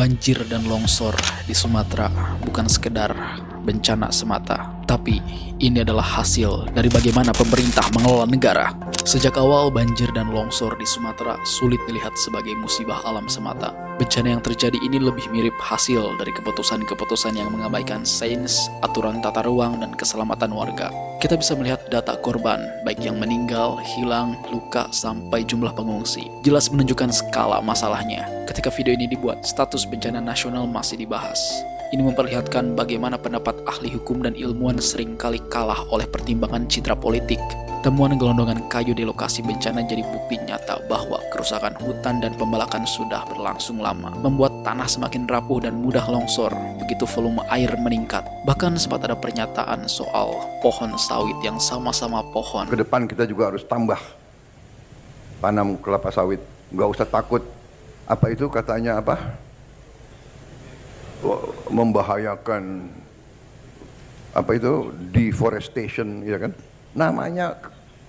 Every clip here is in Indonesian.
Banjir dan longsor di Sumatera bukan sekedar bencana semata, tapi ini adalah hasil dari bagaimana pemerintah mengelola negara. Sejak awal, banjir dan longsor di Sumatera sulit dilihat sebagai musibah alam semata. Bencana yang terjadi ini lebih mirip hasil dari keputusan-keputusan yang mengabaikan sains, aturan tata ruang, dan keselamatan warga. Kita bisa melihat data korban, baik yang meninggal, hilang, luka, sampai jumlah pengungsi. Jelas menunjukkan skala masalahnya. Ketika video ini dibuat, status bencana nasional masih dibahas. Ini memperlihatkan bagaimana pendapat ahli hukum dan ilmuwan seringkali kalah oleh pertimbangan citra politik. Temuan gelondongan kayu di lokasi bencana jadi bukti nyata bahwa kerusakan hutan dan pembalakan sudah berlangsung lama, membuat tanah semakin rapuh dan mudah longsor begitu volume air meningkat. Bahkan sempat ada pernyataan soal pohon sawit yang sama-sama pohon. Ke depan kita juga harus tambah tanam kelapa sawit, nggak usah takut. Apa itu katanya apa? Membahayakan apa itu deforestation, ya kan? Namanya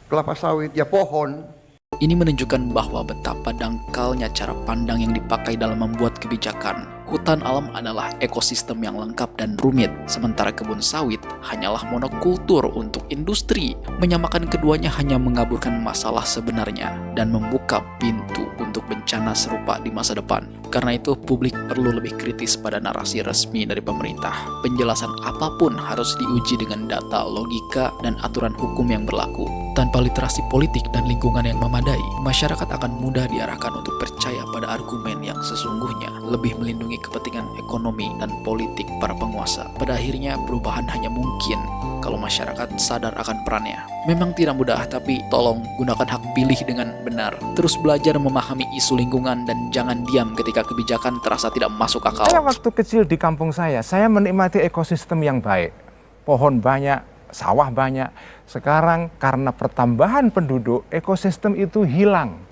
kelapa sawit ya pohon. Ini menunjukkan bahwa betapa dangkalnya cara pandang yang dipakai dalam membuat kebijakan. Hutan alam adalah ekosistem yang lengkap dan rumit, sementara kebun sawit hanyalah monokultur untuk industri. Menyamakan keduanya hanya mengaburkan masalah sebenarnya dan membuka pintu untuk bencana serupa di masa depan. Karena itu, publik perlu lebih kritis pada narasi resmi dari pemerintah. Penjelasan apapun harus diuji dengan data, logika, dan aturan hukum yang berlaku. Tanpa literasi politik dan lingkungan yang memadai, masyarakat akan mudah diarahkan untuk percaya pada argumen yang sesungguhnya lebih melindungi kepentingan ekonomi dan politik para penguasa. Pada akhirnya, perubahan hanya mungkin kalau masyarakat sadar akan perannya. Memang tidak mudah, tapi tolong gunakan hak pilih dengan benar. Terus belajar memahami isu lingkungan dan jangan diam ketika kebijakan terasa tidak masuk akal. Saya waktu kecil di kampung saya menikmati ekosistem yang baik. Pohon banyak, sawah banyak. Sekarang karena pertambahan penduduk, ekosistem itu hilang.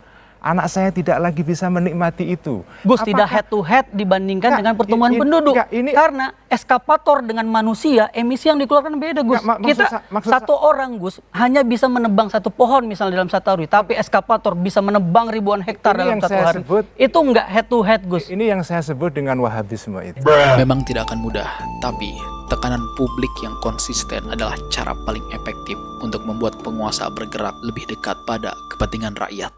Anak saya tidak lagi bisa menikmati itu. Gus, tidak head to head dibandingkan dengan pertumbuhan penduduk. Karena eskapator dengan manusia, emisi yang dikeluarkan beda, Gus. Satu orang, Gus, hanya bisa menebang satu pohon misalnya dalam satu hari. Tapi eskapator bisa menebang ribuan hektar dalam satu hari. Itu enggak head to head, Gus. Ini yang saya sebut dengan Wahabisme itu. Memang tidak akan mudah, tapi tekanan publik yang konsisten adalah cara paling efektif untuk membuat penguasa bergerak lebih dekat pada kepentingan rakyat.